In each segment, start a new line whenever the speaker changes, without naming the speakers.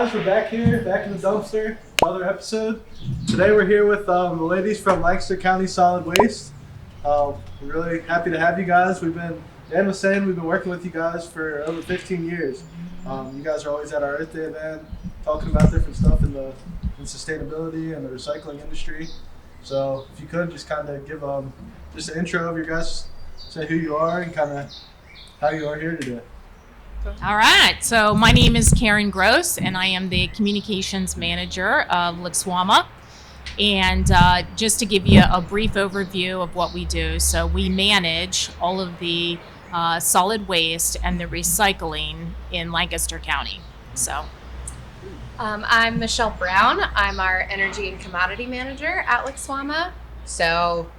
guys, we're back here, back in the dumpster, another episode. Today we're here with the ladies from Lancaster County Solid Waste. We're really happy to have you guys. Dan was saying we've been working with you guys for over 15 years. You guys are always at our Earth Day event, talking about different stuff in sustainability and the recycling industry. So if you could just kind of give just an intro of your guys, say who you are and kind of how you are here today.
All right, so my name is Karen Gross, and I am the communications manager of LCSWMA. And just to give you a brief overview of what we do, so we manage all of the solid waste and the recycling in Lancaster County. So,
I'm Michelle Brown. I'm our energy and commodity manager at LCSWMA. So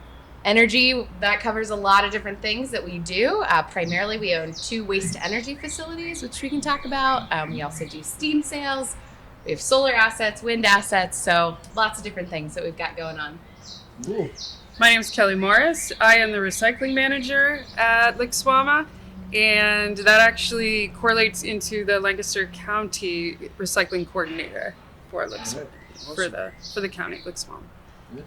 energy, that covers a lot of different things that we do. Primarily, we own 2 waste-to-energy facilities, which we can talk about. We also do steam sales. We have solar assets, wind assets, so lots of different things that we've got going on.
Ooh.
My name is Kelly Morris. I am the recycling manager at LCSWMA, and that actually correlates into the Lancaster County recycling coordinator for LCSWMA, for the county, LCSWMA.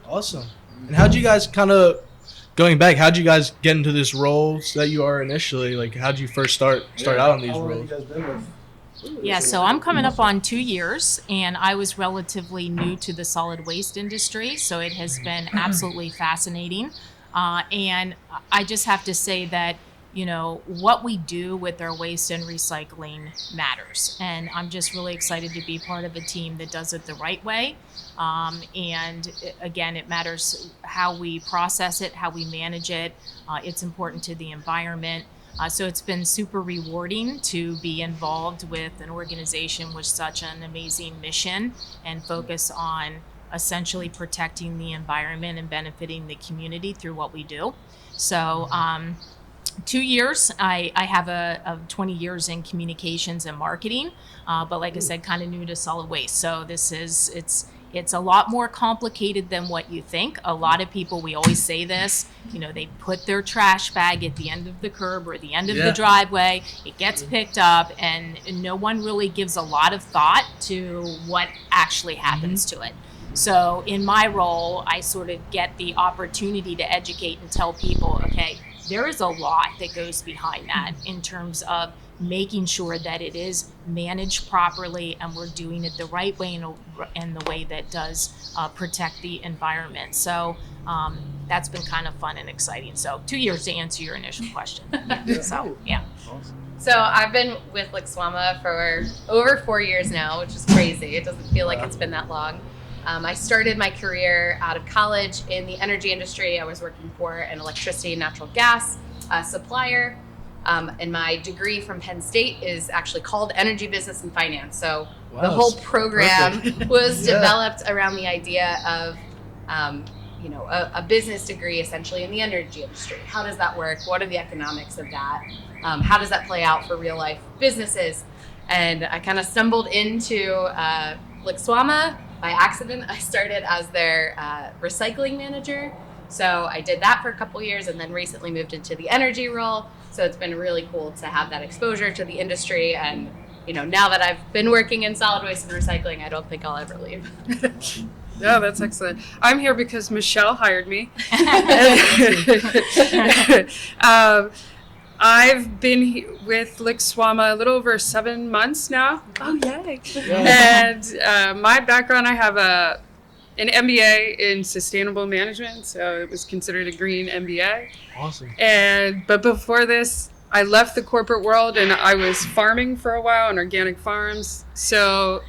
Awesome. And how'd you guys how'd you guys get into this role that you are initially? Like, how'd you first start out on these roles? How long have you guys been with?
yeah, so I'm coming up on 2 years, and I was relatively new to the solid waste industry, so it has been absolutely fascinating. And I just have to say that, you know, what we do with our waste and recycling matters. And I'm just really excited to be part of a team that does it the right way. And again, it matters how we process it, how we manage it. It's important to the environment. So it's been super rewarding to be involved with an organization with such an amazing mission and focus on essentially protecting the environment and benefiting the community through what we do. So 2 years, I have a 20 years in communications and marketing, but like I said, kind of new to solid waste. So it's a lot more complicated than what you think. A lot of people, we always say this, you know, they put their trash bag at the end of the curb or the end of the driveway, it gets picked up, and no one really gives a lot of thought to what actually happens to it. So in my role, I sort of get the opportunity to educate and tell people, okay, there is a lot that goes behind that in terms of making sure that it is managed properly and we're doing it the right way and the way that does protect the environment. So that's been kind of fun and exciting. So 2 years to answer your initial question. So, yeah.
Awesome.
So I've been with LCSWMA for over 4 years now, which is crazy. It doesn't feel like it's been that long. I started my career out of college in the energy industry. I was working for an electricity and natural gas supplier. And my degree from Penn State is actually called Energy Business and Finance. So the whole program was developed around the idea of, a business degree essentially in the energy industry. How does that work? What are the economics of that? How does that play out for real life businesses? And I kind of stumbled into LCSWMA by accident. I started as their recycling manager. So I did that for a couple years and then recently moved into the energy role. So it's been really cool to have that exposure to the industry. And, you know, now that I've been working in solid waste and recycling, I don't think I'll ever leave.
Yeah, that's excellent. I'm here because Michelle hired me. I've been with LCSWMA a little over 7 months now. Oh, yay. Yeah. And my background, I have an MBA in sustainable management, so it was considered a green MBA.
Awesome.
But before this, I left the corporate world and I was farming for a while on organic farms. So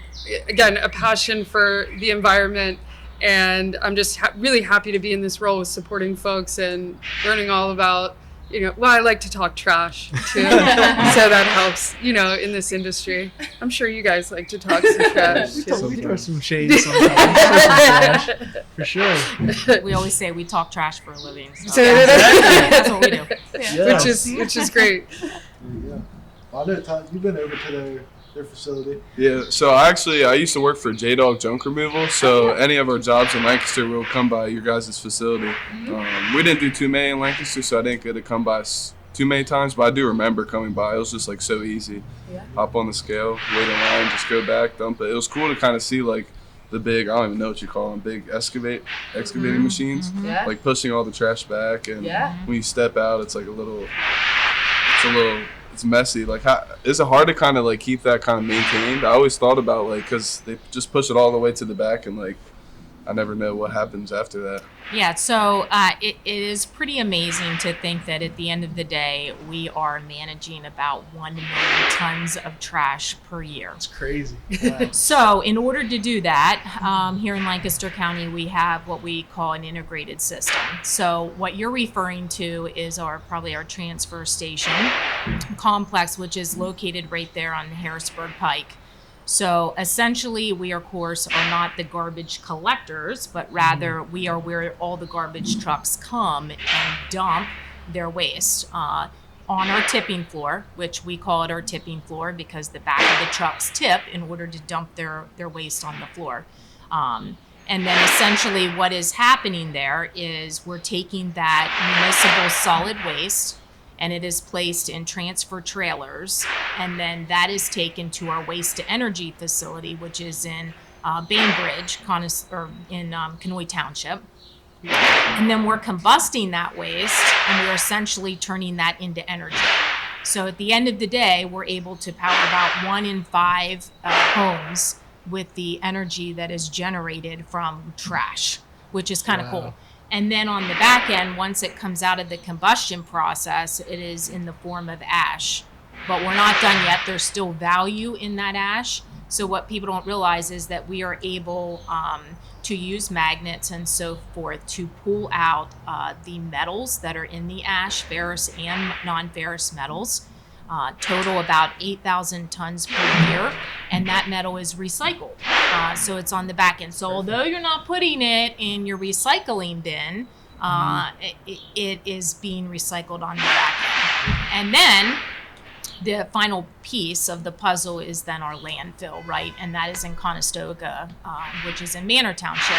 again, a passion for the environment, and I'm just really happy to be in this role with supporting folks and learning all about, I like to talk trash too, so that helps, in this industry. I'm sure you guys like to talk some trash too.
We throw some shade sometimes. For sure.
We always say we talk trash for a living.
So
that's what we do.
Yeah. Which is great.
Yeah. Well, I know, you've been over to their facility.
Yeah, so I used to work for J-Dog Junk Removal, so any of our jobs in Lancaster will come by your guys' facility. We didn't do too many in Lancaster, so I didn't get to come by too many times, but I do remember coming by. It was just like so easy.
Yeah.
Hop on the scale, wait in line, just go back, dump it. It was cool to kind of see like the big, I don't even know what you call them, big excavating machines,
Yeah.
like pushing all the trash back. And
Yeah.
when you step out, it's like it's messy. Like, is it hard to kind of like keep that kind of maintained? I always thought about like, cause they just push it all the way to the back, and like, I never know what happens after that.
Yeah, so it is pretty amazing to think that at the end of the day, we are managing about 1 million tons of trash per year.
It's crazy. Wow.
So in order to do that, here in Lancaster County, we have what we call an integrated system. So what you're referring to is probably our transfer station complex, which is located right there on the Harrisburg Pike. So essentially, we, of course, are not the garbage collectors, but rather we are where all the garbage trucks come and dump their waste on our tipping floor, which we call it our tipping floor because the back of the trucks tip in order to dump their waste on the floor. And then essentially what is happening there is we're taking that municipal solid waste and it is placed in transfer trailers, and then that is taken to our waste to energy facility, which is in Bainbridge, in Kenoi Township. And then we're combusting that waste, and we're essentially turning that into energy. So at the end of the day, we're able to power about 1 in 5 homes with the energy that is generated from trash, which is kind of cool. And then on the back end, once it comes out of the combustion process, it is in the form of ash. But we're not done yet. There's still value in that ash. So what people don't realize is that we are able to use magnets and so forth to pull out the metals that are in the ash, ferrous and non-ferrous metals. Total about 8,000 tons per year, and that metal is recycled. So it's on the back end. So although you're not putting it in your recycling bin, it is being recycled on the back end. And then the final piece of the puzzle is then our landfill, right? And that is in Conestoga, which is in Manor Township.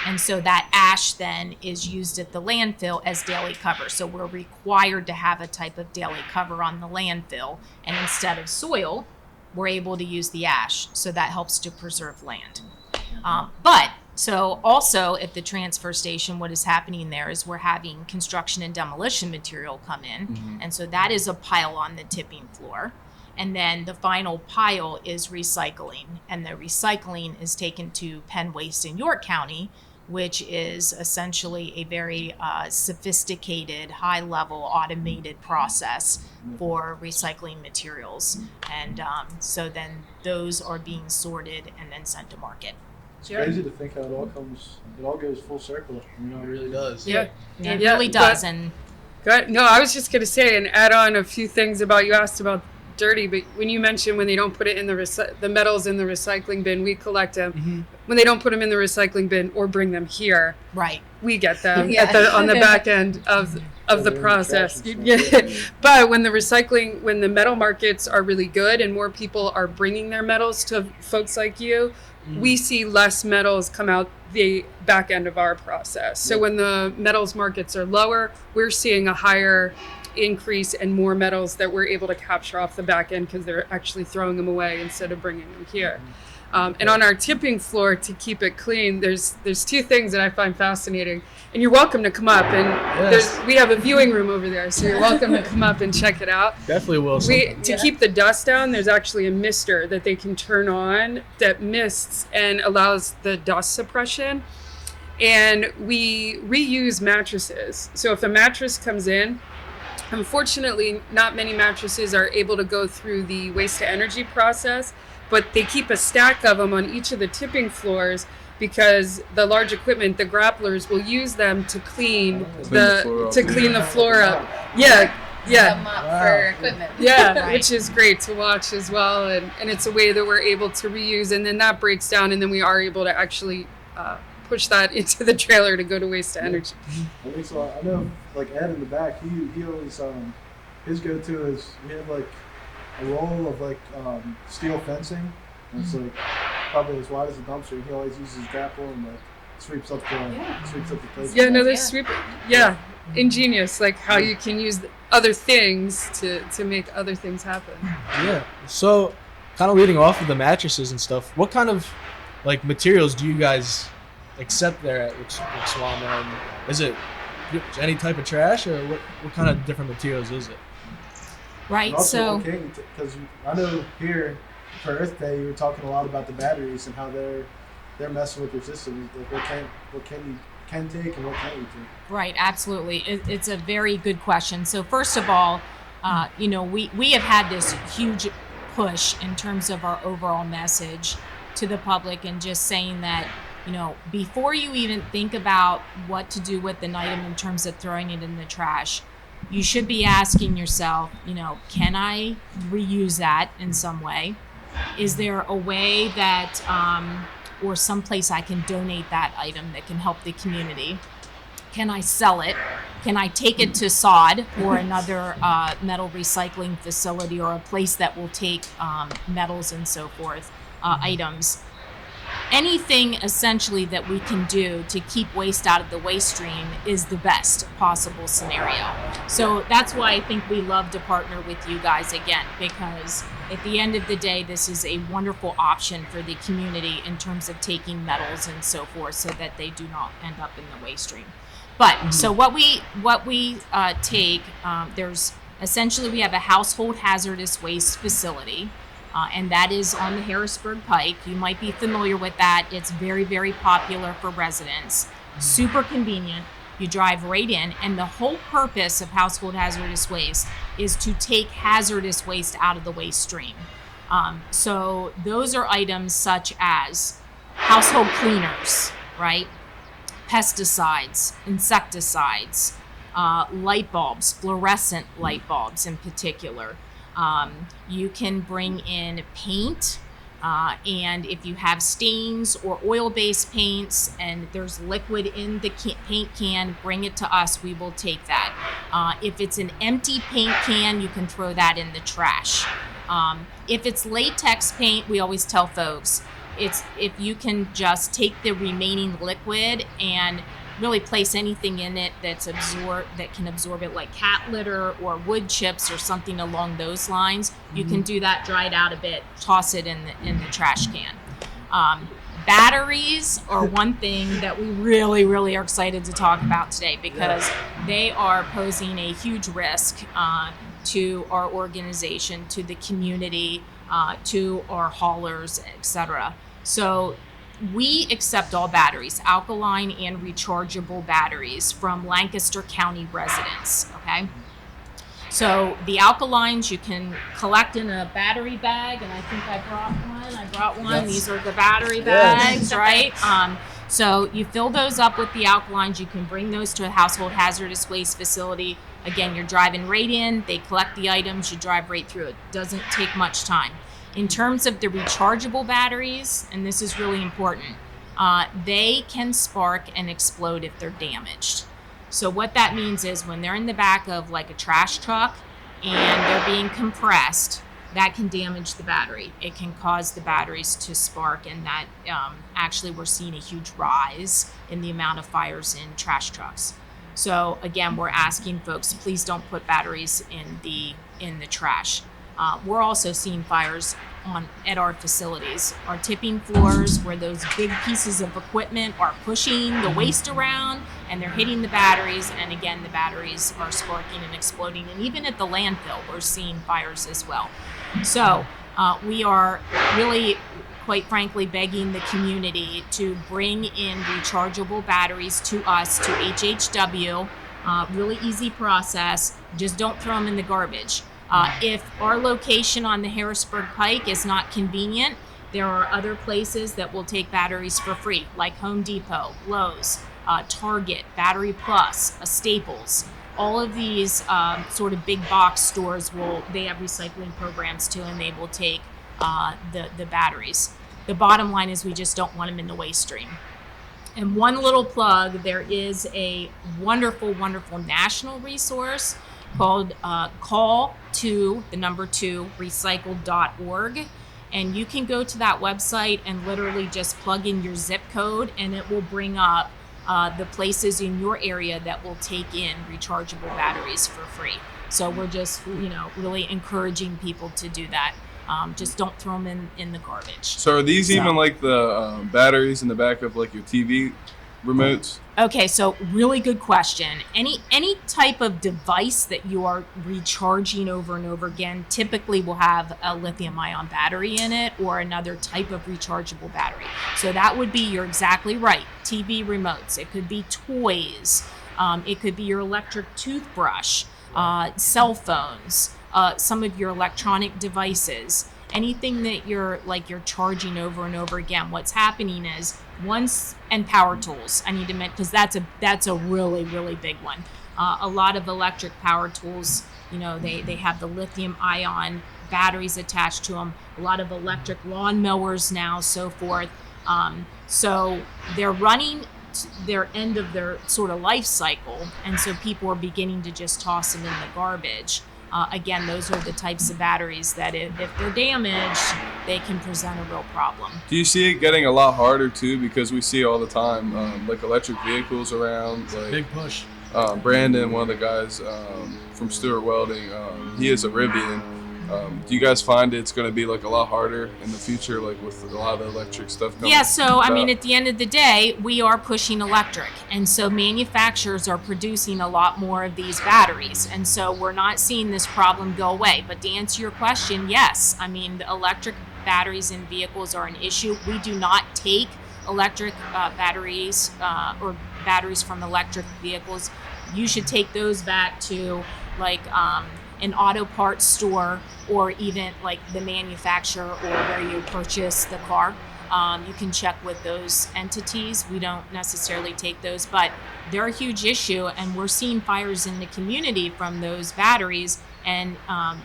And so that ash then is used at the landfill as daily cover. So we're required to have a type of daily cover on the landfill. And instead of soil, we're able to use the ash. So that helps to preserve land. So also at the transfer station, what is happening there is we're having construction and demolition material come in. Mm-hmm. And so that is a pile on the tipping floor. And then the final pile is recycling. And the recycling is taken to Penn Waste in York County, which is essentially a very sophisticated, high-level, automated process for recycling materials. And so then those are being sorted and then sent to market.
It's crazy to think how it all goes full circle. You know, it really does.
It really does. And
no, I was just going to say and add on a few things about, you asked about dirty, but when you mentioned when they don't put it in the metals in the recycling bin, we collect them. Mm-hmm. When they don't put them in the recycling bin or bring them here,
right,
we get them on the back end of the process. But when the metal markets are really good and more people are bringing their metals to folks like you, we see less metals come out the back end of our process. So when the metals markets are lower, we're seeing a higher increase and more metals that we're able to capture off the back end because they're actually throwing them away instead of bringing them here. And on our tipping floor, to keep it clean, there's 2 things that I find fascinating. And you're welcome to come up. And we have a viewing room over there, so you're welcome to come up and check it out.
Definitely will.
To keep the dust down, there's actually a mister that they can turn on that mists and allows the dust suppression. And we reuse mattresses. So if a mattress comes in, unfortunately, not many mattresses are able to go through the waste to energy process, but they keep a stack of them on each of the tipping floors because the large equipment, the grapplers, will use them to clean the floor up. Yeah.
A mop for equipment.
Yeah, right. Which is great to watch as well, and it's a way that we're able to reuse, and then that breaks down, and then we are able to actually push that into the trailer to go to waste to energy.
I think so. I know, like Ed in the back, he always his go-to is we have like a roll of like steel fencing. And it's like probably as wide as a dumpster. He always uses his grapple and like sweeps up the place.
Yeah, no, there's sweep. Yeah, ingenious. Like how you can use other things to make other things happen.
Yeah. So, kind of leading off of the mattresses and stuff, what kind of like materials do you guys accept there at LCSWMA? And is it any type of trash, or what kind of different materials is it?
Right. So
because I know here for Earth Day, you were talking a lot about the batteries and how they're messing with your system. Like what can you take and what can't you take?
right, absolutely. It's a very good question. So first of all, we have had this huge push in terms of our overall message to the public, and just saying that, before you even think about what to do with an item in terms of throwing it in the trash, you should be asking yourself, can I reuse that in some way? Is there a way that, or some place I can donate that item that can help the community? Can I sell it? Can I take it to Sahd or another metal recycling facility, or a place that will take metals and so forth, items? Anything essentially that we can do to keep waste out of the waste stream is the best possible scenario. So that's why I think we love to partner with you guys again, because at the end of the day, this is a wonderful option for the community in terms of taking metals and so forth, so that they do not end up in the waste stream. But so what we take, there's essentially, we have a household hazardous waste facility. And that is on the Harrisburg Pike. You might be familiar with that. It's very, very popular for residents. Super convenient. You drive right in, and the whole purpose of household hazardous waste is to take hazardous waste out of the waste stream. So those are items such as household cleaners, right? Pesticides, insecticides, light bulbs, fluorescent light bulbs in particular. You can bring in paint, and if you have stains or oil-based paints and there's liquid in the paint can, bring it to us. We will take that. If it's an empty paint can, you can throw that in the trash. If it's latex paint, we always tell folks, if you can just take the remaining liquid and really place anything in it that can absorb it, like cat litter or wood chips or something along those lines. You can do that, dry it out a bit, toss it in the trash can. Batteries are one thing that we really, really are excited to talk about today, because they are posing a huge risk to our organization, to the community, to our haulers, etc. So we accept all batteries, alkaline and rechargeable batteries, from Lancaster County residents, okay? So the alkalines you can collect in a battery bag, and I think I brought one.
Yes.
These are the battery bags, right? So you fill those up with the alkalines. You can bring those to a household hazardous waste facility. Again, you're driving right in, they collect the items, you drive right through it. Doesn't take much time. In terms of the rechargeable batteries, and this is really important, they can spark and explode if they're damaged. So what that means is, when they're in the back of like a trash truck and they're being compressed, that can damage the battery. It can cause the batteries to spark, and that actually we're seeing a huge rise in the amount of fires in trash trucks. So again, we're asking folks, please don't put batteries in the trash. We're also seeing fires at our facilities, our tipping floors, where those big pieces of equipment are pushing the waste around and they're hitting the batteries. And again, the batteries are sparking and exploding. And even at the landfill, we're seeing fires as well. So we are really, quite frankly, begging the community to bring in rechargeable batteries to us, to HHW. Really easy process. Just don't throw them in the garbage. If our location on the Harrisburg Pike is not convenient, there are other places that will take batteries for free, like Home Depot, Lowe's, Target, Battery Plus, Staples. All of these sort of big box stores they have recycling programs too, and they will take the batteries. The bottom line is, we just don't want them in the waste stream. And one little plug, there is a wonderful, wonderful national resource called call2recycle.org. And you can go to that website and literally just plug in your zip code, and it will bring up the places in your area that will take in rechargeable batteries for free. So we're just, really encouraging people to do that. Just don't throw them in the garbage.
So are these even like the batteries in the back of like your TV remotes?
Okay, so really good question. Any type of device that you are recharging over and over again typically will have a lithium-ion battery in it or another type of rechargeable battery. So that would be, you're exactly right, TV remotes. It could be toys. It could be your electric toothbrush, cell phones, some of your electronic devices. Anything that you're charging over and over again. What's happening is and power tools. I need to mention, because that's a really, really big one. A lot of electric power tools, they have the lithium ion batteries attached to them. A lot of electric lawnmowers now, so forth. So they're running their end of their sort of life cycle, and so people are beginning to just toss them in the garbage. Again, those are the types of batteries that if they're damaged, they can present a real problem.
Do you see it getting a lot harder too? Because we see all the time, like electric vehicles around. Like,
Big push.
Brandon, one of the guys from Stewart Welding, he is a Rivian. Do you guys find it's going to be like a lot harder in the future, like with a lot of the electric stuff coming?
Yeah, so I mean, at the end of the day, we are pushing electric. And so manufacturers are producing a lot more of these batteries. And so we're not seeing this problem go away. But to answer your question, yes. I mean, the electric batteries in vehicles are an issue. We do not take electric batteries or batteries from electric vehicles. You should take those back to an auto parts store, or even like the manufacturer or where you purchase the car. You can check with those entities. We don't necessarily take those, but they're a huge issue, and we're seeing fires in the community from those batteries. And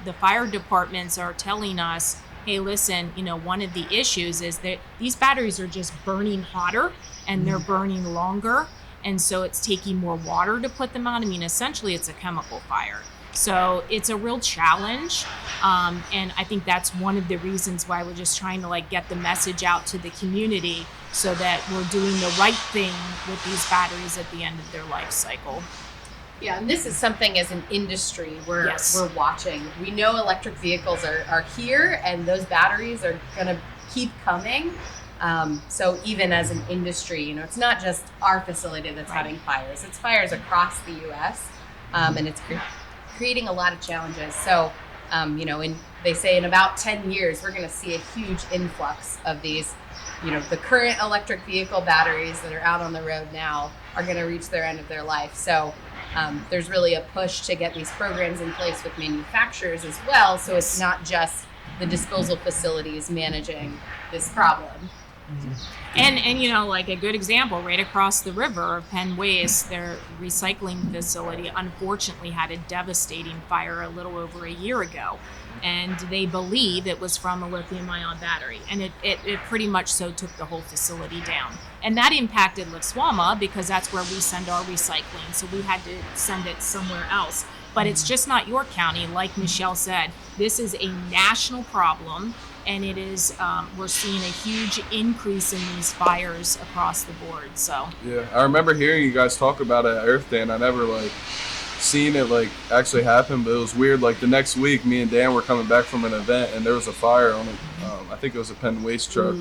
the fire departments are telling us, hey, listen, one of the issues is that these batteries are just burning hotter and they're burning longer. And so it's taking more water to put them out. I mean, essentially it's a chemical fire. So it's a real challenge. And I think that's one of the reasons why we're just trying to get the message out to the community so that we're doing the right thing with these batteries at the end of their life cycle.
Yeah, and this is something as an industry we're watching. We know electric vehicles are here, and those batteries are going to keep coming. So even as an industry, it's not just our facility that's having fires. It's fires across the U.S., and it's creating a lot of challenges. So, they say in about 10 years, we're going to see a huge influx of these, the current electric vehicle batteries that are out on the road now are going to reach their end of their life. So there's really a push to get these programs in place with manufacturers as well. So it's not just the disposal facilities managing this problem.
And a good example, right across the river, Penn Waste, their recycling facility, unfortunately had a devastating fire a little over a year ago. And they believe it was from a lithium-ion battery. And it pretty much so took the whole facility down. And that impacted LCSWMA because that's where we send our recycling. So we had to send it somewhere else. But it's just not York County. Like Michelle said, this is a national problem. And it is, we're seeing a huge increase in these fires across the board. So
yeah, I remember hearing you guys talk about it at Earth Day, and I never seen it actually happen. But it was weird. The next week, me and Dan were coming back from an event, and there was a fire on I think it was a Penn Waste truck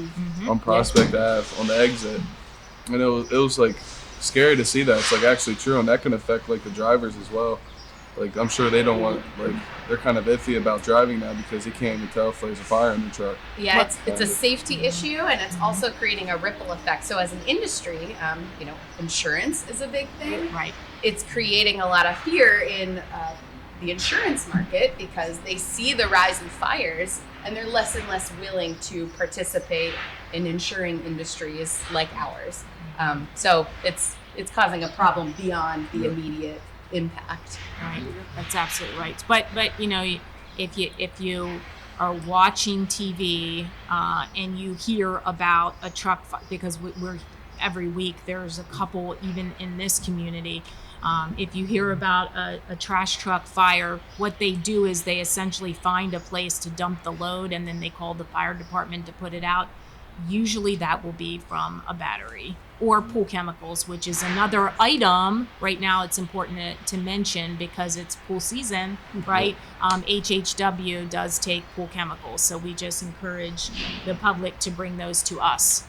on Prospect Ave on the exit, and it was scary to see that. It's actually true, and that can affect the drivers as well. I'm sure they don't want, they're kind of iffy about driving now because they can't even tell if there's a fire in the truck.
Yeah, it's a safety issue, and it's also creating a ripple effect. So as an industry, insurance is a big thing.
Right.
It's creating a lot of fear in the insurance market because they see the rise in fires, and they're less and less willing to participate in insuring industries like ours. So it's causing a problem beyond the immediate impact.
Right, that's absolutely right. But if you are watching TV and you hear about a truck fire, because we're every week there's a couple even in this community. If you hear about a trash truck fire, what they do is they essentially find a place to dump the load, and then they call the fire department to put it out. Usually that will be from a battery or pool chemicals, which is another item. Right now it's important to mention because it's pool season, right? HHW does take pool chemicals. So we just encourage the public to bring those to us,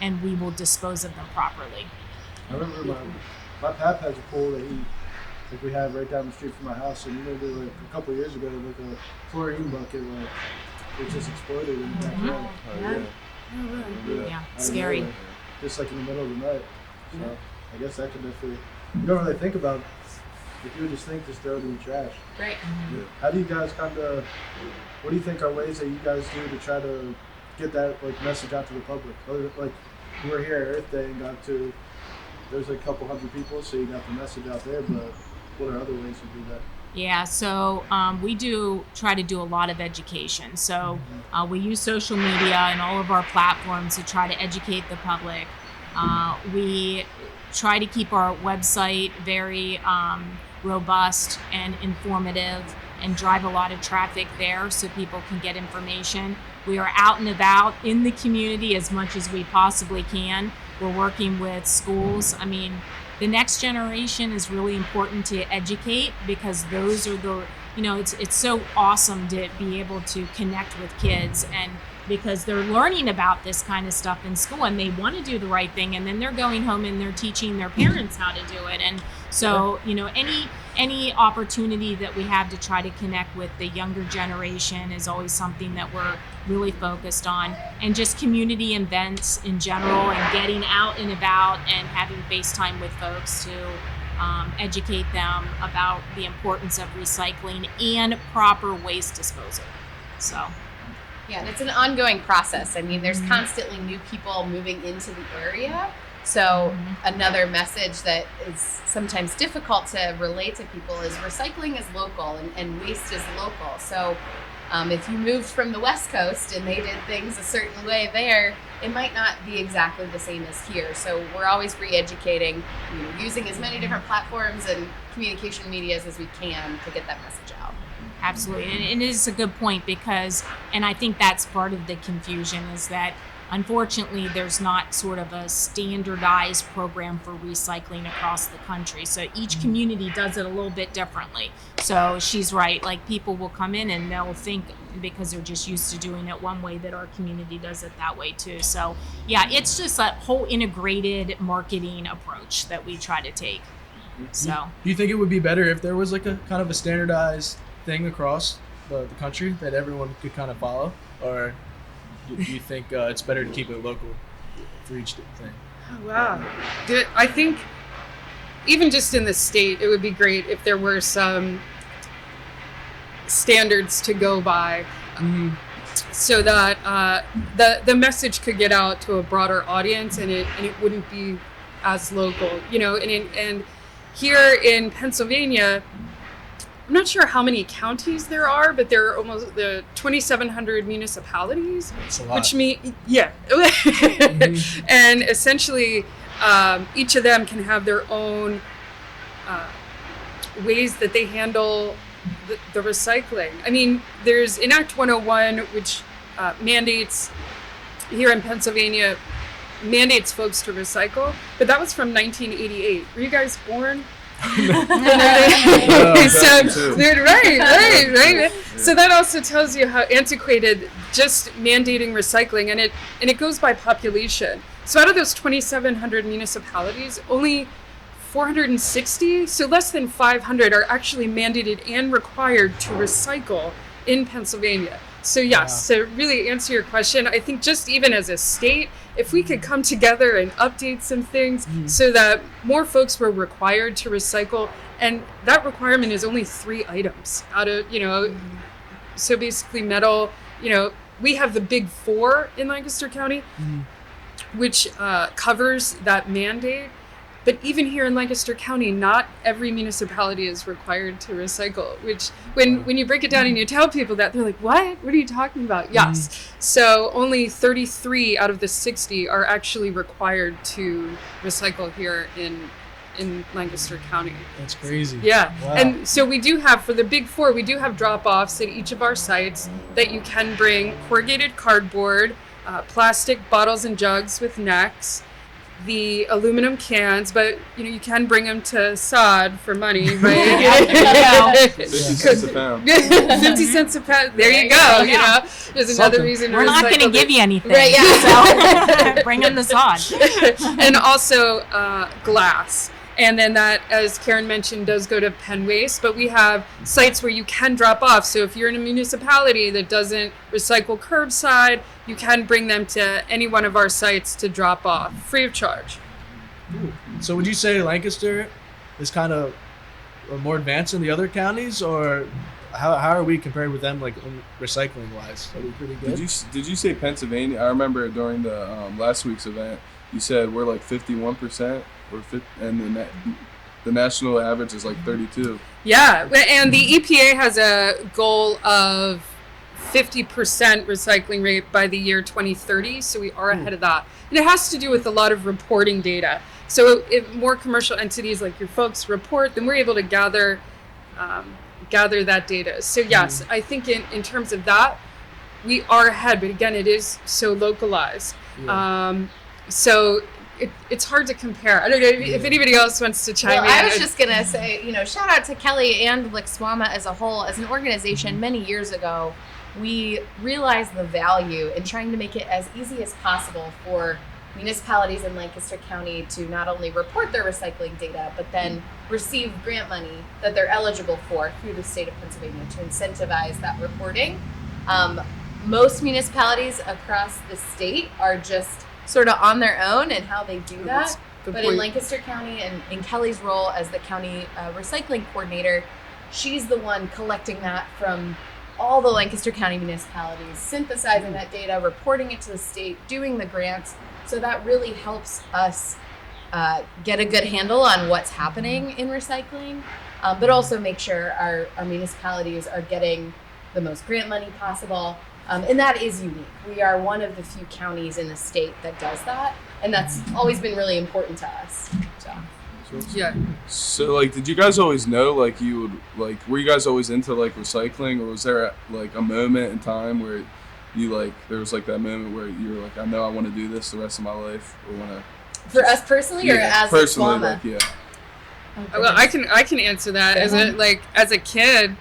and we will dispose of them properly.
I remember my pap has a pool that like we have right down the street from my house, and like a couple of years ago, like a chlorine bucket, like it just exploded in the backyard.
Oh, yeah.
Yeah,
Out of
scary.
nowhere, just like in the middle of the night. So I guess that could definitely, you don't really think about, if you would just think, just throw it in the trash.
Right.
How do you guys kind of, what do you think are ways that you guys do to try to get that like message out to the public? Like you were here at Earth Day and there's like a couple hundred people, so you got the message out there, but what are other ways to do that?
Yeah, so we do try to do a lot of education. So we use social media and all of our platforms to try to educate the public. We try to keep our website very robust and informative and drive a lot of traffic there so people can get information. We are out and about in the community as much as we possibly can. We're working with schools. I mean, the next generation is really important to educate because those are the, it's so awesome to be able to connect with kids, and because they're learning about this kind of stuff in school and they want to do the right thing, and then they're going home and they're teaching their parents how to do it. And so, any opportunity that we have to try to connect with the younger generation is always something that we're really focused on, and just community events in general and getting out and about and having FaceTime with folks to educate them about the importance of recycling and proper waste disposal. So.
Yeah, and it's an ongoing process. I mean, there's constantly new people moving into the area. So another message that is sometimes difficult to relate to people is recycling is local and waste is local. So if you moved from the West Coast and they did things a certain way there, it might not be exactly the same as here. So we're always re-educating, using as many different platforms and communication medias as we can to get that message out.
Absolutely. And it is a good point because, and I think that's part of the confusion, is that unfortunately there's not sort of a standardized program for recycling across the country. So each community does it a little bit differently. So she's right, like people will come in and they'll think, because they're just used to doing it one way, that our community does it that way too. So yeah, it's just a whole integrated marketing approach that we try to take. So
Do you think it would be better if there was like a kind of a standardized thing across the country that everyone could kind of follow, or do you think it's better to keep it local for each thing?
Oh, wow. I think even just in the state, it would be great if there were some standards to go by, so that the message could get out to a broader audience, and it wouldn't be as local, and here in Pennsylvania, I'm not sure how many counties there are, but there are almost 2,700 municipalities,
That's a lot.
which means, and essentially each of them can have their own ways that they handle the recycling. I mean, there's Enact 101, which mandates, here in Pennsylvania, mandates folks to recycle, but that was from 1988. Were you guys born? Right. So that also tells you how antiquated just mandating recycling, and it goes by population. So out of those 2,700 municipalities, only 460, so less than 500, are actually mandated and required to recycle in Pennsylvania. So yes, to really answer your question, I think just even as a state, if we could come together and update some things so that more folks were required to recycle, and that requirement is only 3 items out of, so basically metal, we have the big 4 in Lancaster County, which covers that mandate. But even here in Lancaster County, not every municipality is required to recycle, which when you break it down and you tell people that, they're like, what? What are you talking about? Yes. So only 33 out of the 60 are actually required to recycle here in Lancaster County.
That's crazy.
Yeah.
Wow.
And so we do have, for the big 4, we do have drop-offs at each of our sites that you can bring corrugated cardboard, plastic bottles and jugs with necks, the aluminum cans, but you can bring them to Sahd for money, right?
50 cents a pound.
50 cents a pound. There you go. There's another reason.
We're not going to give you anything.
Right, yeah.
So bring them the Sahd.
And also glass. And then that, as Karen mentioned, does go to pen waste, but we have sites where you can drop off. So if you're in a municipality that doesn't recycle curbside, you can bring them to any one of our sites to drop off, free of charge.
So would you say Lancaster is kind of more advanced than the other counties, or how are we compared with them, like recycling wise? Are we pretty good?
Did you say Pennsylvania? I remember during the last week's event, you said we're like 51%, and the national average is like 32.
Yeah, and the EPA has a goal of 50% recycling rate by the year 2030, so we are ahead of that. And it has to do with a lot of reporting data. So if more commercial entities like your folks report, then we're able to gather that data. So yes, I think in terms of that, we are ahead, but again, it is so localized.
Yeah.
So it's hard to compare. I don't know if anybody else wants to chime in.
I was just gonna say, shout out to Kelly and LCSWMA as a whole. As an organization, many years ago, we realized the value in trying to make it as easy as possible for municipalities in Lancaster County to not only report their recycling data, but then receive grant money that they're eligible for through the state of Pennsylvania to incentivize that reporting. Most municipalities across the state are just sort of on their own and how they do that. But in Lancaster County, and in Kelly's role as the county recycling coordinator, she's the one collecting that from all the Lancaster County municipalities, synthesizing that data, reporting it to the state, doing the grants. So that really helps us get a good handle on what's happening in recycling, but also make sure our municipalities are getting the most grant money possible. And that is unique. We are one of the few counties in the state that does that, and that's always been really important to us.
Yeah.
So, did you guys always know, were you guys always into, recycling, or was there, a moment in time where you, there was, that moment where you were I know I want to do this the rest of my life, or want to...
For us personally, or as
personally,
LCSWMA?
yeah.
Well, I can answer that. As a kid,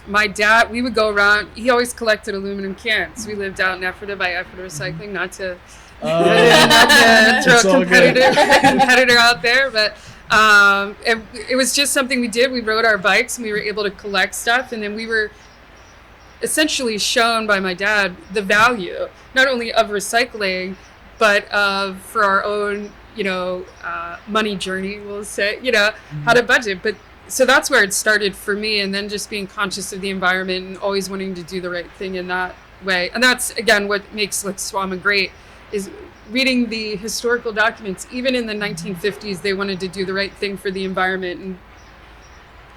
my dad, we would go around. He always collected aluminum cans. We lived out in Ephrata by Ephrata Recycling. Not to throw a competitor out there, but it was just something we did. We rode our bikes and we were able to collect stuff, and then we were essentially shown by my dad the value not only of recycling, but for our own money journey, we'll say, how to budget. But so that's where it started for me, and then just being conscious of the environment and always wanting to do the right thing in that way. And that's, again, what makes LCSWMA great, is reading the historical documents. Even in the 1950s, they wanted to do the right thing for the environment and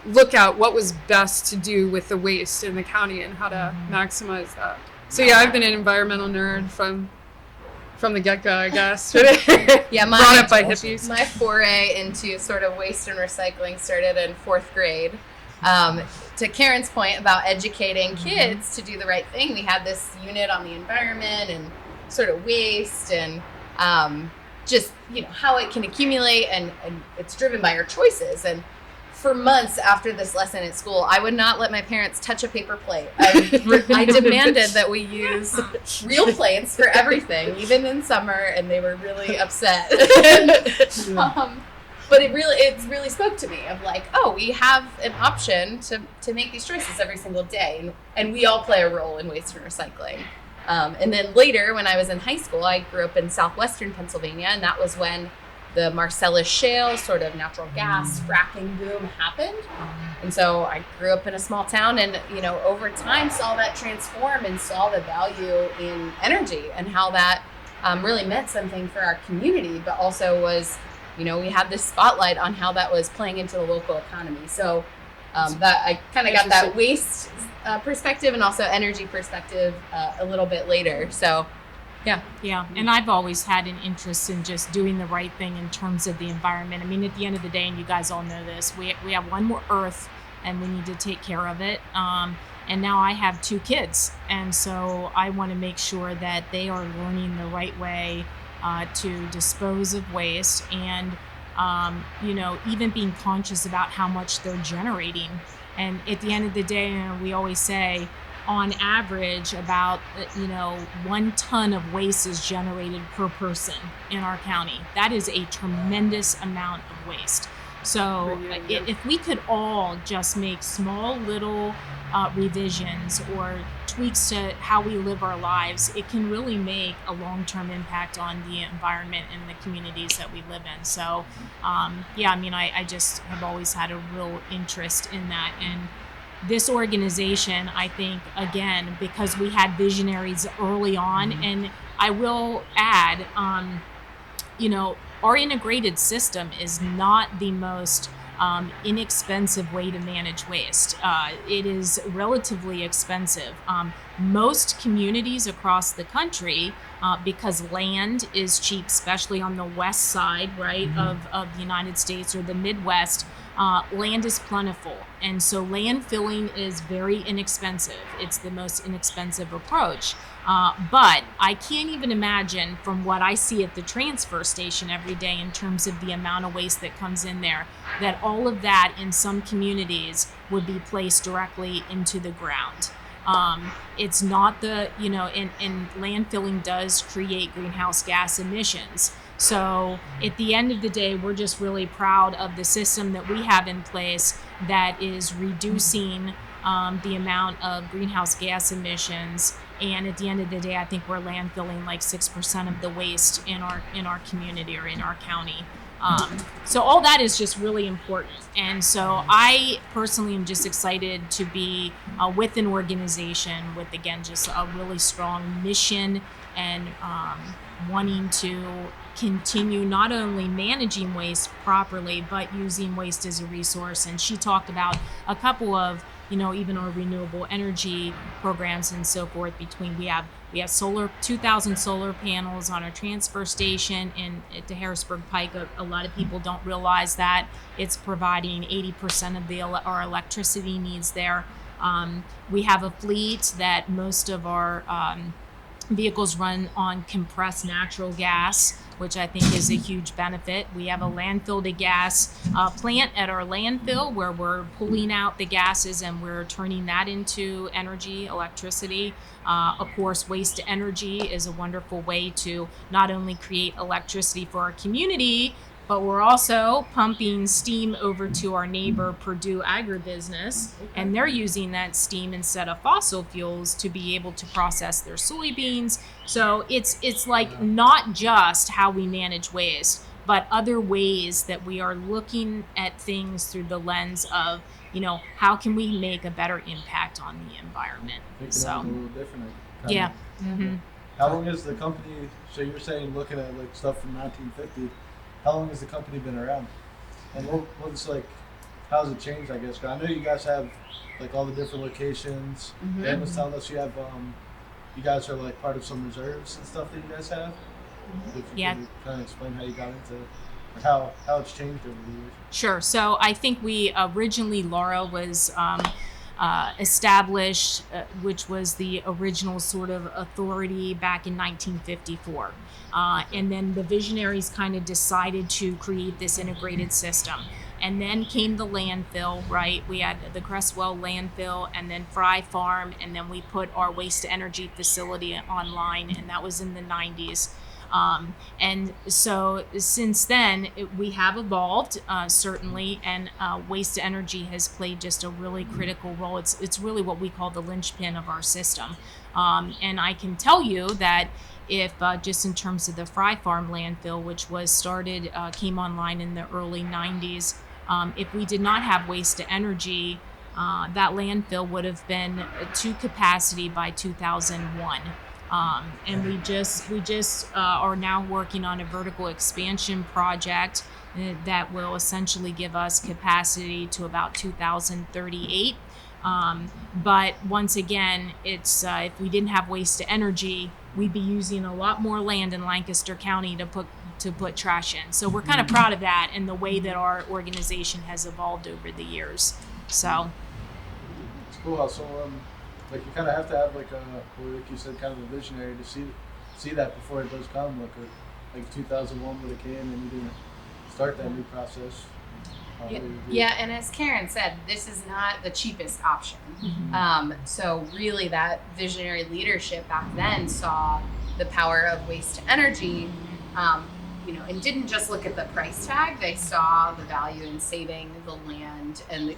look at what was best to do with the waste in the county and how to maximize that. So yeah, I've been an environmental nerd from the get-go, I guess.
Yeah,
brought up by hippies.
My foray into sort of waste and recycling started in 4th grade. To Karen's point about educating kids to do the right thing, we had this unit on the environment and sort of waste and just how it can accumulate, and it's driven by our choices. And for months after this lesson at school, I would not let my parents touch a paper plate. I demanded that we use real plates for everything, even in summer, and they were really upset. But it really spoke to me of we have an option to make these choices every single day, and we all play a role in waste and recycling. And then later, when I was in high school, I grew up in southwestern Pennsylvania, and that was when the Marcellus Shale, sort of natural gas fracking boom happened. And so I grew up in a small town, and over time saw that transform and saw the value in energy and how that really meant something for our community, but also was, we had this spotlight on how that was playing into the local economy. So that I kind of got that waste perspective and also energy perspective a little bit later. So yeah,
and I've always had an interest in just doing the right thing in terms of the environment. I mean, at the end of the day, and you guys all know this, we have one more Earth, and we need to take care of it. And now I have 2 kids. And so I want to make sure that they are learning the right way to dispose of waste, and, even being conscious about how much they're generating. And at the end of the day, we always say, on average, about 1 ton of waste is generated per person in our county. That is a tremendous amount of waste. So if we could all just make small little revisions or tweaks to how we live our lives, it can really make a long-term impact on the environment and the communities that we live in. So I just have always had a real interest in that. And this organization, I think, again, because we had visionaries early on, and I will add, our integrated system is not the most inexpensive way to manage waste. It is relatively expensive. Most communities across the country, because land is cheap, especially on the west side, right, of the United States or the Midwest, land is plentiful. And so landfilling is very inexpensive. It's the most inexpensive approach. But I can't even imagine, from what I see at the transfer station every day in terms of the amount of waste that comes in there, that all of that in some communities would be placed directly into the ground. It's not and landfilling does create greenhouse gas emissions. So at the end of the day, we're just really proud of the system that we have in place that is reducing the amount of greenhouse gas emissions. And at the end of the day, I think we're landfilling like 6% of the waste in our community or in our county. So all that is just really important. And so I personally am just excited to be with an organization with, again, just a really strong mission and wanting to continue not only managing waste properly, but using waste as a resource. And she talked about a couple of, even our renewable energy programs and so forth. We have 2,000 solar panels on our transfer station at the Harrisburg Pike. A lot of people don't realize that it's providing 80% of our electricity needs there. We have a fleet that most of our vehicles run on compressed natural gas, which I think is a huge benefit. We have a landfill to gas plant at our landfill where we're pulling out the gases and we're turning that into energy, electricity. Of course, waste to energy is a wonderful way to not only create electricity for our community, but we're also pumping steam over to our neighbor Purdue Agribusiness, and they're using that steam instead of fossil fuels to be able to process their soybeans. So it's like not just how we manage waste, but other ways that we are looking at things through the lens of, how can we make a better impact on the environment?
So a little different.
Yeah. Mm-hmm.
How long is the company? So you're saying looking at like stuff from 1950. How long has the company been around? And what's like, how has it changed, I guess? 'Cause I know you guys have like all the different locations. Dan was telling us you have, you guys are like part of some reserves and stuff that you guys have. If you could kind of explain how you got into, or how it's changed over the years.
Sure. So I think we originally, Laura was established, which was the original sort of authority back in 1954. And then the visionaries kind of decided to create this integrated system. And then came the landfill, right? We had the Crestwell landfill and then Fry Farm, and then we put our waste to energy facility online, and that was in the 90s. And so since then, we have evolved, certainly, and waste to energy has played just a really critical role. It's really what we call the linchpin of our system. And I can tell you that if just in terms of the Fry Farm landfill, which was started, came online in the early 90s, if we did not have waste to energy, that landfill would have been to capacity by 2001. And we just are now working on a vertical expansion project that will essentially give us capacity to about 2038. But once again, it's if we didn't have waste to energy, we'd be using a lot more land in Lancaster County to put trash in. So we're kind of proud of that and the way that our organization has evolved over the years. So
it's cool how like you kind of have to have like like you said, kind of a visionary to see that before it does come. Like 2001 would have came and you didn't start that new process.
Yeah, and as Karen said, this is not the cheapest option. So really that visionary leadership back then saw the power of waste to energy, and didn't just look at the price tag. They saw the value in saving the land and,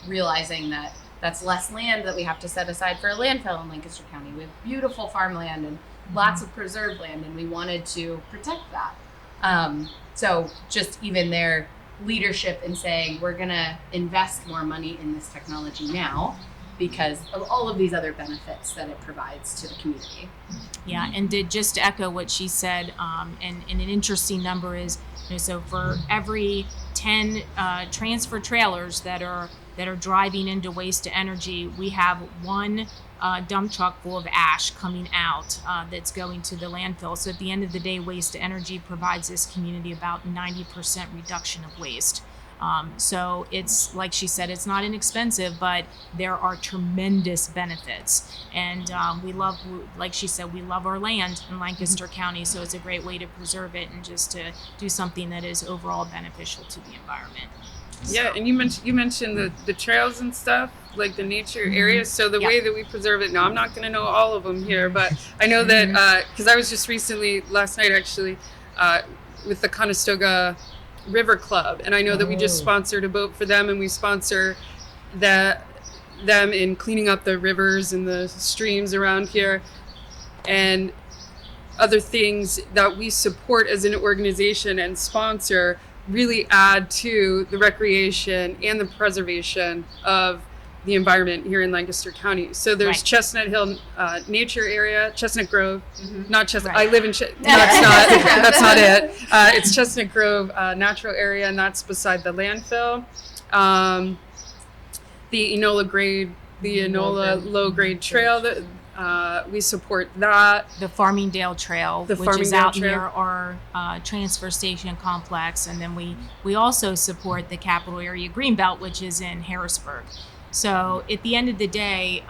realizing that that's less land that we have to set aside for a landfill in Lancaster County. We have beautiful farmland and lots of preserved land, and we wanted to protect that. So just even their leadership in saying we're going to invest more money in this technology now because of all of these other benefits that it provides to the community.
Yeah, and just to echo what she said, and an interesting number is, so for every 10 transfer trailers that are driving into waste to energy, we have one dump truck full of ash coming out that's going to the landfill. So at the end of the day, waste to energy provides this community about 90% reduction of waste. So it's, like she said, it's not inexpensive, but there are tremendous benefits. And like she said, we love our land in Lancaster County, so it's a great way to preserve it and just to do something that is overall beneficial to the environment.
Yeah, and you mentioned the trails and stuff, like the nature areas. So the way that we preserve it, now I'm not going to know all of them here, but I know that because I was just recently, last night actually, with the Conestoga River Club, and I know that we just sponsored a boat for them, and we sponsor them in cleaning up the rivers and the streams around here, and other things that we support as an organization and sponsor really add to the recreation and the preservation of the environment here in Lancaster County. So there's Chestnut Hill Nature Area, Chestnut Grove, not Chestnut. I live in that's not it. It's Chestnut Grove Natural Area, and that's beside the landfill. The Enola low grade trail that we support that.
The Farmingdale Trail, which is out near our transfer station complex, and then we also support the Capital Area Greenbelt, which is in Harrisburg. So at the end of the day,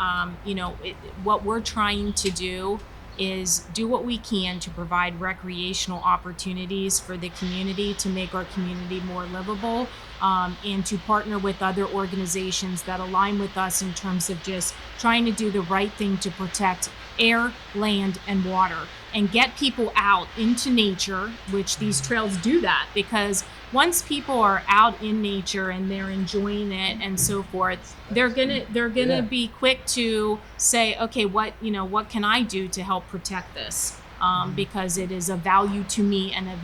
what we're trying to do is do what we can to provide recreational opportunities for the community to make our community more livable, and to partner with other organizations that align with us in terms of just trying to do the right thing to protect air, land, and water, and get people out into nature, which these trails do that, because once people are out in nature and they're enjoying it and so forth, they're gonna be quick to say, okay, what can I do to help protect this? Because it is a value to me and a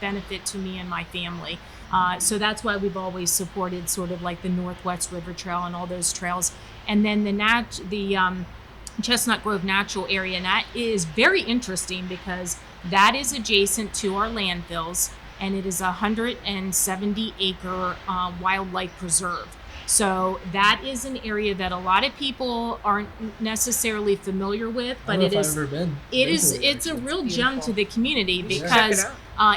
benefit to me and my family. So that's why we've always supported sort of like the Northwest River Trail and all those trails. And then the Chestnut Grove Natural Area, and that is very interesting because that is adjacent to our landfills, and it is a 170-acre wildlife preserve. So that is an area that a lot of people aren't necessarily familiar with, but it's a real gem to the community because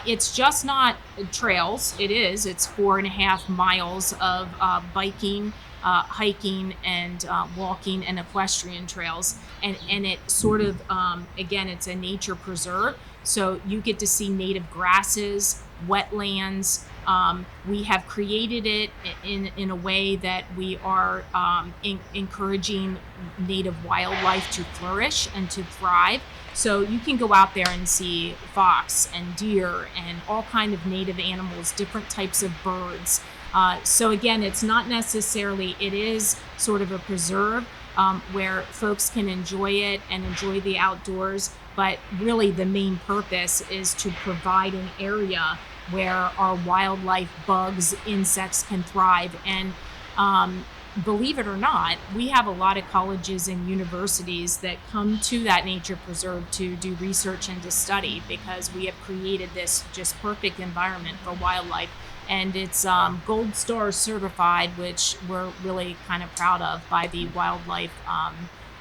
it's just not trails. It's 4.5 miles of biking, hiking, and walking and equestrian trails, and it sort of again, it's a nature preserve, so you get to see native grasses, wetlands. We have created it in a way that we are encouraging native wildlife to flourish and to thrive. So you can go out there and see fox and deer and all kind of native animals, different types of birds. So again, it's not necessarily, it is sort of a preserve where folks can enjoy it and enjoy the outdoors, but really the main purpose is to provide an area where our wildlife, bugs, insects can thrive. And believe it or not, we have a lot of colleges and universities that come to that nature preserve to do research and to study, because we have created this just perfect environment for wildlife. And it's Gold Star certified, which we're really kind of proud of by the Wildlife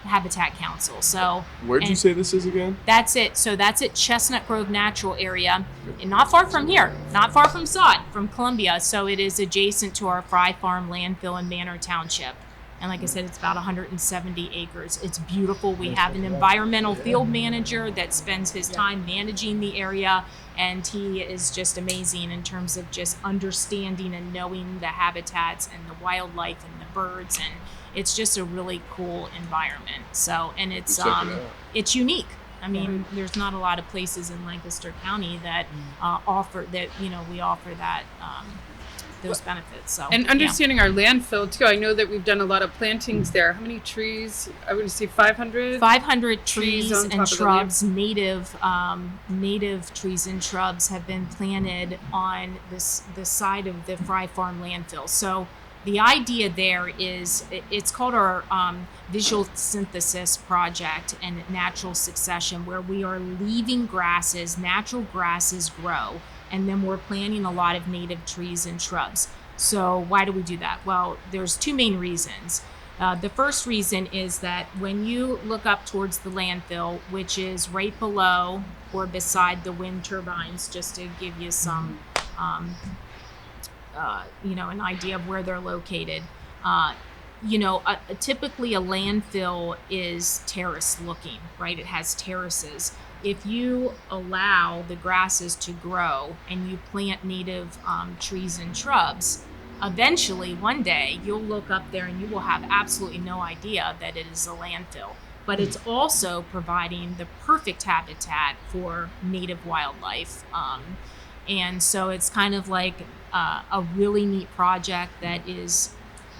Habitat Council. So
where'd you say this is again?
That's it. So that's at Chestnut Grove Natural Area, and not far from here, not far from Sahd, from Columbia. So it is adjacent to our Fry Farm landfill in Manor Township. And like I said, it's about 170 acres. It's beautiful. We have an environmental field manager that spends his time managing the area, and he is just amazing in terms of just understanding and knowing the habitats and the wildlife and the birds, and it's just a really cool environment. So, and it's it's unique. I mean, there's not a lot of places in Lancaster County that offer that. We offer that. Those benefits. So,
and understanding our landfill too, I know that we've done a lot of plantings there. How many trees? I would say 500.
500 trees
on top
and
of the
shrubs, native trees and shrubs have been planted on the side of the Fry Farm landfill. So the idea there is it's called our visual synthesis project and natural succession, where we are leaving natural grasses grow, and then we're planting a lot of native trees and shrubs. So why do we do that? Well, there's two main reasons. The first reason is that when you look up towards the landfill, which is right below or beside the wind turbines, just to give you some, an idea of where they're located, typically a landfill is terrace looking, right? It has terraces. If you allow the grasses to grow and you plant native trees and shrubs, eventually one day you'll look up there and you will have absolutely no idea that it is a landfill. But it's also providing the perfect habitat for native wildlife. And so it's kind of like a really neat project that is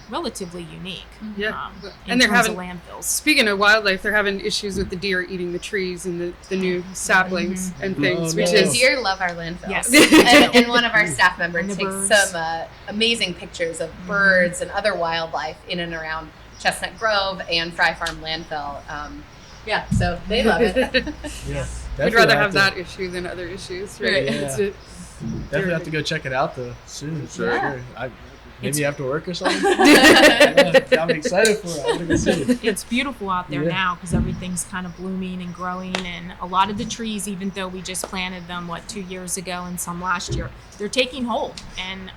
relatively unique.
Yeah,
in terms of landfills.
Speaking of wildlife, they're having issues with the deer eating the trees and the new saplings and things, which
The
is
deer love our landfills.
Yes.
and one of our staff members
And the
takes
birds.
some amazing pictures of birds and other wildlife in and around Chestnut Grove and Fry Farm landfill. So they love it.
Yeah.
we'd rather have that issue than other issues, right?
Right.
Yeah. Definitely have to go check it out though soon.
Sure.
Maybe after work or something. I'm excited for it. I'm gonna go see it.
It's beautiful out there
Yeah.
now because everything's kind of blooming and growing, and a lot of the trees, even though we just planted them 2 years ago and some last year, they're taking hold, and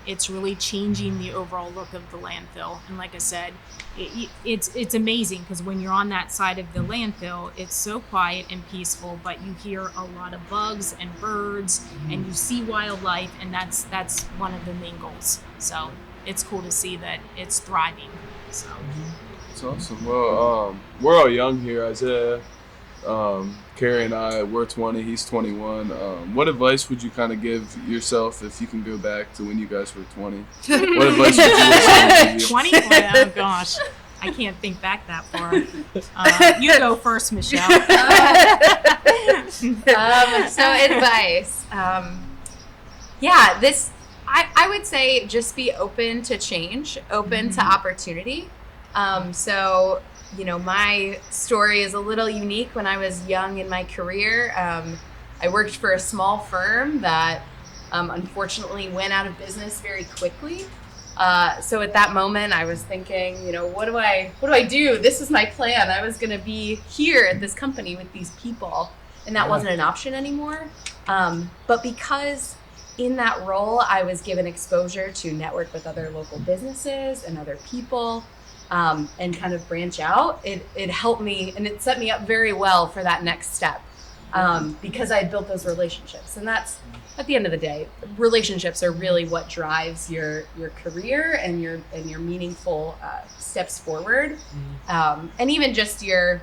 it's really changing the overall look of the landfill. And like I said, it's amazing because when you're on that side of the landfill, it's so quiet and peaceful, but you hear a lot of bugs and birds, and you see wildlife, and that's one of the main goals. So it's cool to see that it's thriving. So.
It's awesome. Well, we're all young here. Isaiah, Carrie and I, we're 20. He's 21. What advice would you kind of give yourself if you can go back to when you guys were 20? What advice would you give?
20? Oh gosh, I can't think back that far. You go first, Michelle.
So advice. I would say just be open to change, open to opportunity. My story is a little unique. When I was young in my career, I worked for a small firm that unfortunately went out of business very quickly. So at that moment, I was thinking, what do I do? This is my plan. I was going to be here at this company with these people, and that wasn't an option anymore. But because in that role, I was given exposure to network with other local businesses and other people, and kind of branch out. It helped me, and it set me up very well for that next step, because I had built those relationships. And that's, at the end of the day, relationships are really what drives your career and your meaningful steps forward, and even just your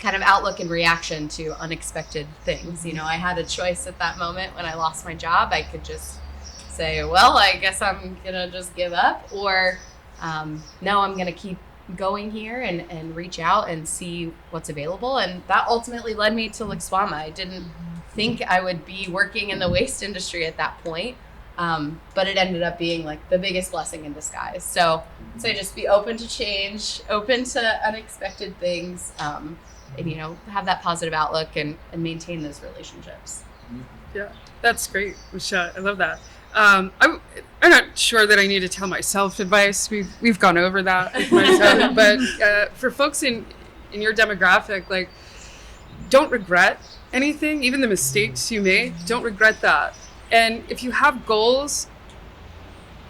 kind of outlook and reaction to unexpected things. I had a choice at that moment when I lost my job. I could just say, well, I guess I'm gonna just give up, or no, I'm gonna keep going here and reach out and see what's available. And that ultimately led me to LCSWMA. I didn't think I would be working in the waste industry at that point, but it ended up being like the biggest blessing in disguise. So just be open to change, open to unexpected things, and have that positive outlook and maintain those relationships.
Yeah, that's great, Michelle. I love that. I'm not sure that I need to tell myself advice. We've gone over that with myself, but for folks in your demographic, like, don't regret anything, even the mistakes you made. Don't regret that. And if you have goals,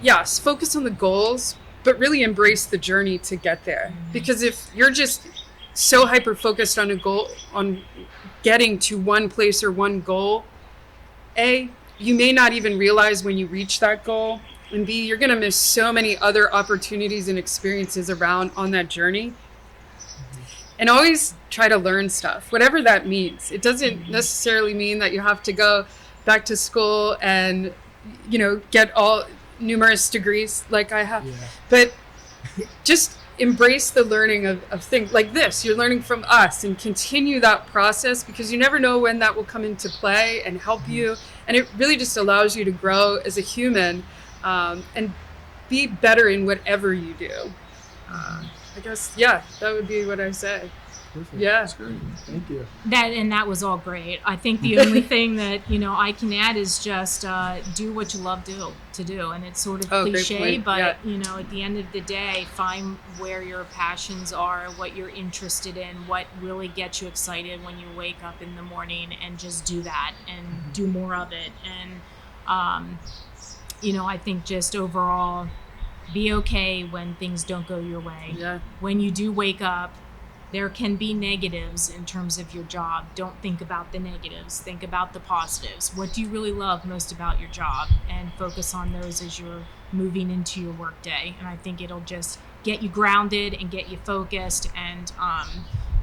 yes, focus on the goals, but really embrace the journey to get there. Because if you're just so hyper focused on a goal, on getting to one place or one goal, A, you may not even realize when you reach that goal, and B, you're going to miss so many other opportunities and experiences around on that journey. And always try to learn stuff, whatever that means. It doesn't necessarily mean that you have to go back to school and, get all numerous degrees like I have, but just embrace the learning of things like this. You're learning from us, and continue that process, because you never know when that will come into play and help you. And it really just allows you to grow as a human, and be better in whatever you do. I guess, that would be what I say.
Perfect.
Yeah.
That's great.
Thank you.
That was all great. I think the only thing that I can add is just do what you love to do, and it's sort of
Great
cliche,
point.
but
Yeah.
at the end of the day, find where your passions are, what you're interested in, what really gets you excited when you wake up in the morning, and just do that and do more of it. And I think just overall, be okay when things don't go your way.
Yeah.
When you do wake up, there can be negatives in terms of your job. Don't think about the negatives. Think about the positives. What do you really love most about your job? And focus on those as you're moving into your work day. And I think it'll just get you grounded and get you focused, and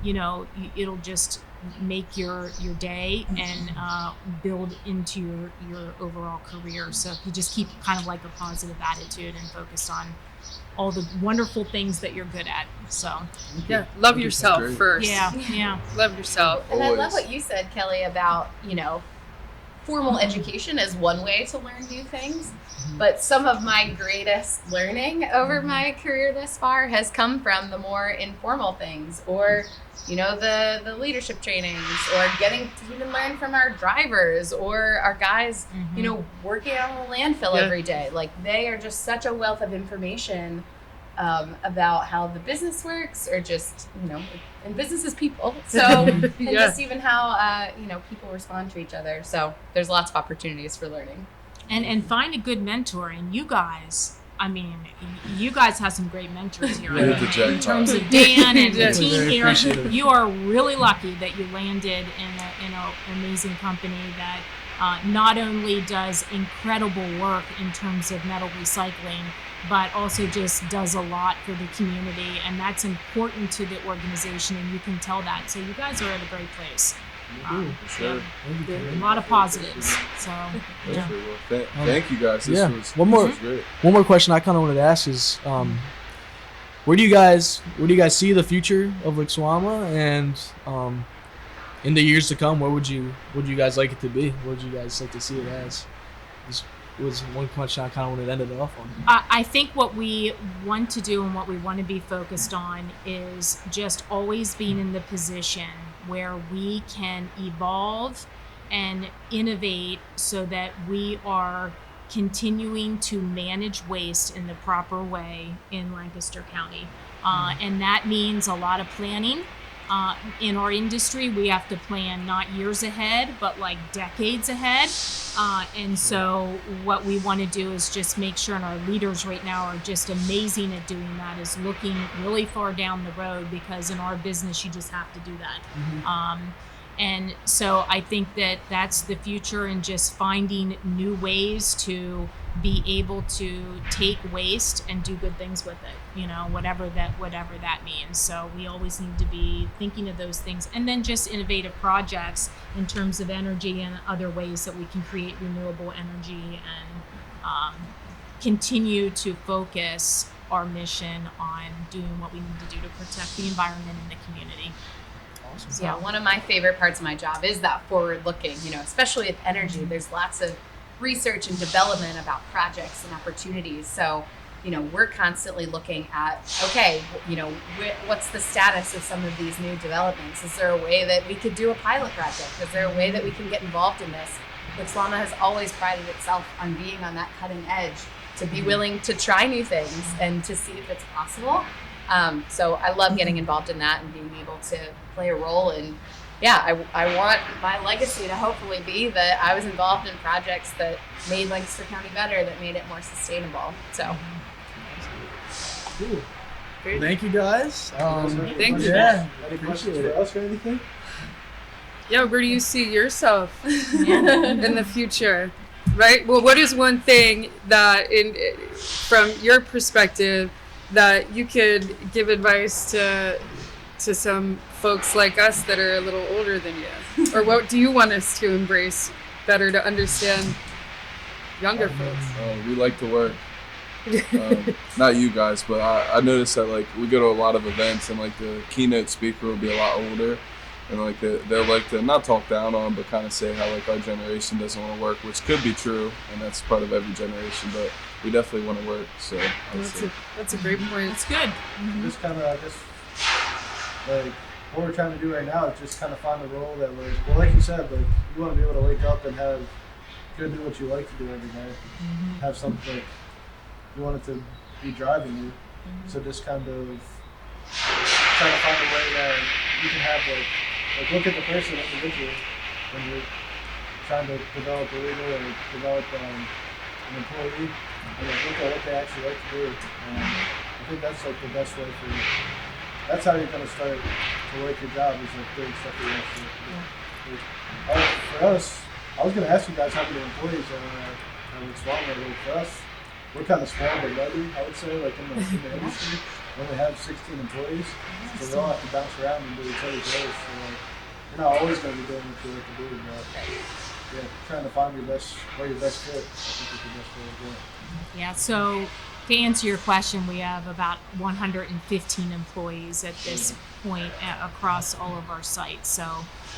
it'll just make your day and build into your overall career. So if you just keep kind of like a positive attitude and focus on all the wonderful things that you're good at. So
Love yourself
great.
first.
yeah.
Love yourself.
And I love
Always.
what you said, Kelly, about, formal education is one way to learn new things. But some of my greatest learning over my career thus far has come from the more informal things, or, the leadership trainings, or getting to even learn from our drivers or our guys, working on the landfill every day. Like, they are just such a wealth of information about how the business works, or just, and business is people. So, and just even how, people respond to each other. So there's lots of opportunities for learning.
And find a good mentor. And you guys have some great mentors here.
Yeah. The
in
jackpot.
terms of Dan and the
Yeah.
team
Very
here,
appreciative.
you are really lucky that you landed in an amazing company that not only does incredible work in terms of metal recycling, but also just does a lot for the community, and that's important to the organization, and you can tell that. So you guys are at a great place.
Sure.
Thank you,
A
Kevin.
lot of positives. So
That's very well. Thank you guys. This
Yeah.
was
One more-
this was great.
One more question I kind of wanted to ask is, where do you guys see the future of LCSWMA, and in the years to come, what would you guys like it to be? What would you guys like to see it as? This was one question I kind of wanted to end it off on.
I think what we want to do and what we want to be focused on is just always being in the position where we can evolve and innovate so that we are continuing to manage waste in the proper way in Lancaster County. And that means a lot of planning. In our industry, we have to plan not years ahead, but like decades ahead. And so what we want to do is just make sure, and our leaders right now are just amazing at doing that, is looking really far down the road, because in our business, you just have to do that. And so I think that that's the future, and just finding new ways to be able to take waste and do good things with it, whatever that means. So we always need to be thinking of those things, and then just innovative projects in terms of energy and other ways that we can create renewable energy and continue to focus our mission on doing what we need to do to protect the environment and the community.
Awesome.
Yeah, one of my favorite parts of my job is that forward looking, especially with energy. There's lots of research and development about projects and opportunities. So, we're constantly looking at, okay, what's the status of some of these new developments? Is there a way that we could do a pilot project? Is there a way that we can get involved in this? LCSWMA has always prided itself on being on that cutting edge, to be willing to try new things and to see if it's possible. So I love getting involved in that and being able to play a role. And I want my legacy to hopefully be that I was involved in projects that made Lancaster County better, that made it more sustainable. So
Cool.
Great.
Thank you guys.
Thank you.
Yeah,
Any questions
appreciate
for
it.
us or anything?
Yeah, where do you see yourself in the future? Right? Well, what is one thing that, from your perspective, that you could give advice to some folks like us that are a little older than you? Or what do you want us to embrace better to understand younger folks?
We like to work. Not you guys, but I noticed that like we go to a lot of events and like the keynote speaker will be a lot older, and like they'll like to not talk down on, but kind of say how like our generation doesn't want to work, which could be true, and that's part of every generation. But we definitely want to work. So I would say.
That's a great point.
It's good.
Just kind of, I guess, like what we're trying to do right now is just kind of find a role that, like you said, like you want to be able to wake up and have go do what you like to do every day. Have something like you want it to be driving you. So just kind of trying to find a way that you can have like look at the person individually when you're trying to develop a leader or develop an employee, and like look at what they actually like to do. I think that's like the best way for you. That's how you're gonna start to work your job is like doing stuff that you actually like to do. For us, I was gonna ask you guys how many employees are in Swammer. Like for us, we're kind of small but mighty, I would say, like in the industry. We only have 16 employees, so we all have to bounce around and do each other's roles. So like, you're not always going to be doing what you like to do, but yeah, trying to find your best fit, I think is the best way to do it.
Yeah, so to answer your question, we have about 115 employees at this point across all of our sites. So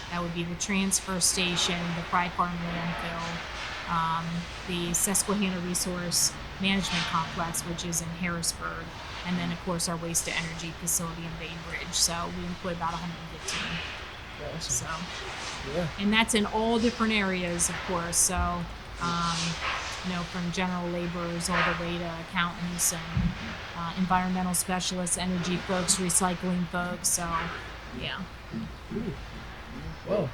that would be the transfer station, the Fry Farm landfill, the Susquehanna Resource Management Complex, which is in Harrisburg, and then of course our waste to energy facility in Bainbridge. So we employ about 115.
Awesome.
So,
Yeah.
and that's in all different areas, of course. So, from general laborers all the way to accountants and environmental specialists, energy folks, recycling folks. So, yeah.
Well,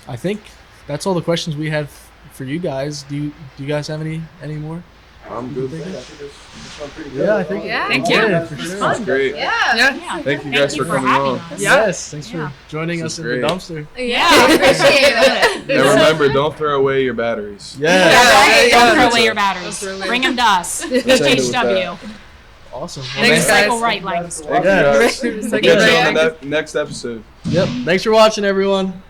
I think that's all the questions we had for you guys. Do you guys have any more?
I'm good.
Yeah, I think it's went pretty good.
Yeah, I think.
Yeah.
Thank you.
Yeah, for sure.
That's great.
Yeah.
Yeah.
Thank you guys for coming
having
on.
us.
Yes, thanks
Yeah.
for joining
This
us
is
in the
great.
dumpster.
Yeah, appreciate it.
And remember, don't throw away your batteries.
Yeah.
Don't throw
That's
away
it.
your batteries.
That's really-
Bring them to us.
end it with
HHW.
Awesome.
And
Thanks, guys.
recycle right, like.
Thank you
Yeah.
guys.
It's like
Catch
a
you
great
on the next episode.
Yep. Thanks for watching, everyone.